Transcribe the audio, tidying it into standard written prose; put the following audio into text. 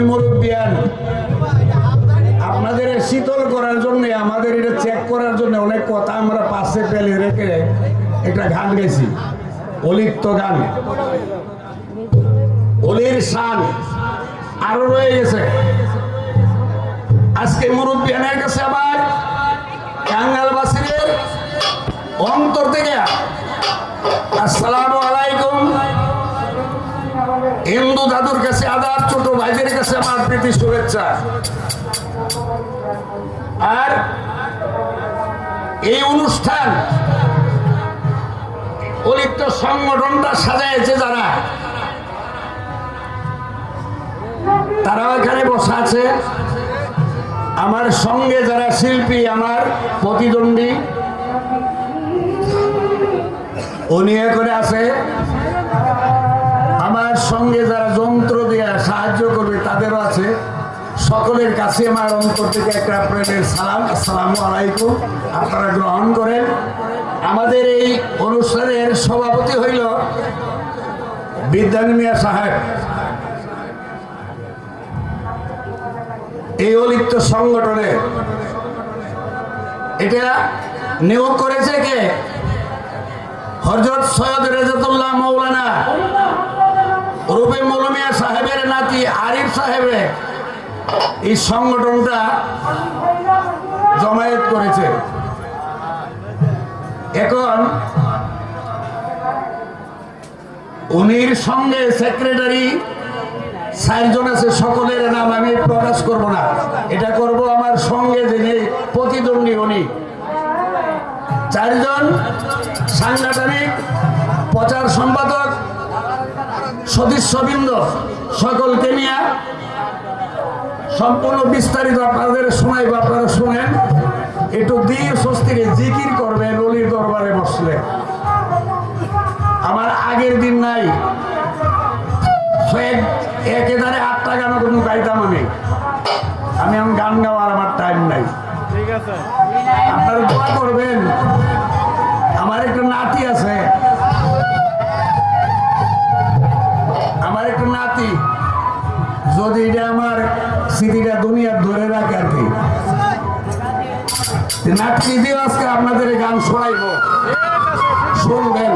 মুরব্বিয়ান আপনাদের শীতল করার জন্য আমাদের এটা চেক করার জন্য অনেক কথা আমরা পাশে পেলে রেখে একটা গান গেছি, অলিপ্ত গান, অলির শান আরো রয়ে গেছে। আজকে মুরব্বিয়ানের কাছে আবার টাঙ্গাইলবাসীদের অন্তর থেকে আসসালামু আলাইকুম, হিন্দু দাদুর কাছে আদাব, ছোট ভাইদের কাছে আমার প্রীতি শুভেচ্ছা। আর এই অনুষ্ঠান অলিপ্ত সংগঠনটা সাজাইছে যারা, তারাও এখানে বসা আছে। আমার সঙ্গে যারা শিল্পী, আমার প্রতিদ্বন্দ্বী উনি করে আছে, আমার সঙ্গে যারা যন্ত্র দিয়ে সাহায্য করবে তাদেরও আছে। সকলের কাছে আমার অন্তর থেকে একটা প্রেমের সালাম, আসসালামু আলাইকুম, আপনারা গ্রহণ করেন। আমাদের এই অনুষ্ঠানের সভাপতি হইল বিদ্যানী মিয়া সাহেব। এই অলিপ্ত সংগঠনে এটা নিয়োগ করেছে কে? হযরত সৈয়দ রেজাতুল্লাহ মৌলানা রুবে মৌলমিয়া সাহেবের নাতি আরিফ সাহেবে এই সংগঠনটা জমায়েত করেছে। এখন উনির সঙ্গে সেক্রেটারি 4 জন আছে, সকলের নাম আমি প্রকাশ করব না, এটা করব আমার সঙ্গে যিনি প্রতিদ্বন্দ্বী উনি 4 জন সাংগঠনিক প্রচার সম্পাদক সদস্যবৃন্দ, সকলকে নিয়ে সম্পূর্ণ বিস্তারিত আপনাদের শোনাইব। আপনারা শুনেন, একটু দিয়ে স্বস্তিরে জিকির করবেন অলির দরবারে বসলে। আমার আগের দিন নাই, একেবারে 8টা গান কোনো গাইতাম আমি এখন গান গাওয়ার আমার টাইম নাই। ঠিক আছে, আপনারা দোয়া করবেন। আমার একটা নাতি আছে, আমার একটা নাতি, যদি এটা আমার স্মৃতিটা দুনিয়ার ধরে রাখে আর কি, নাতি দিয়েও আজকে আপনাদের গান শোনাইব, শুনবেন।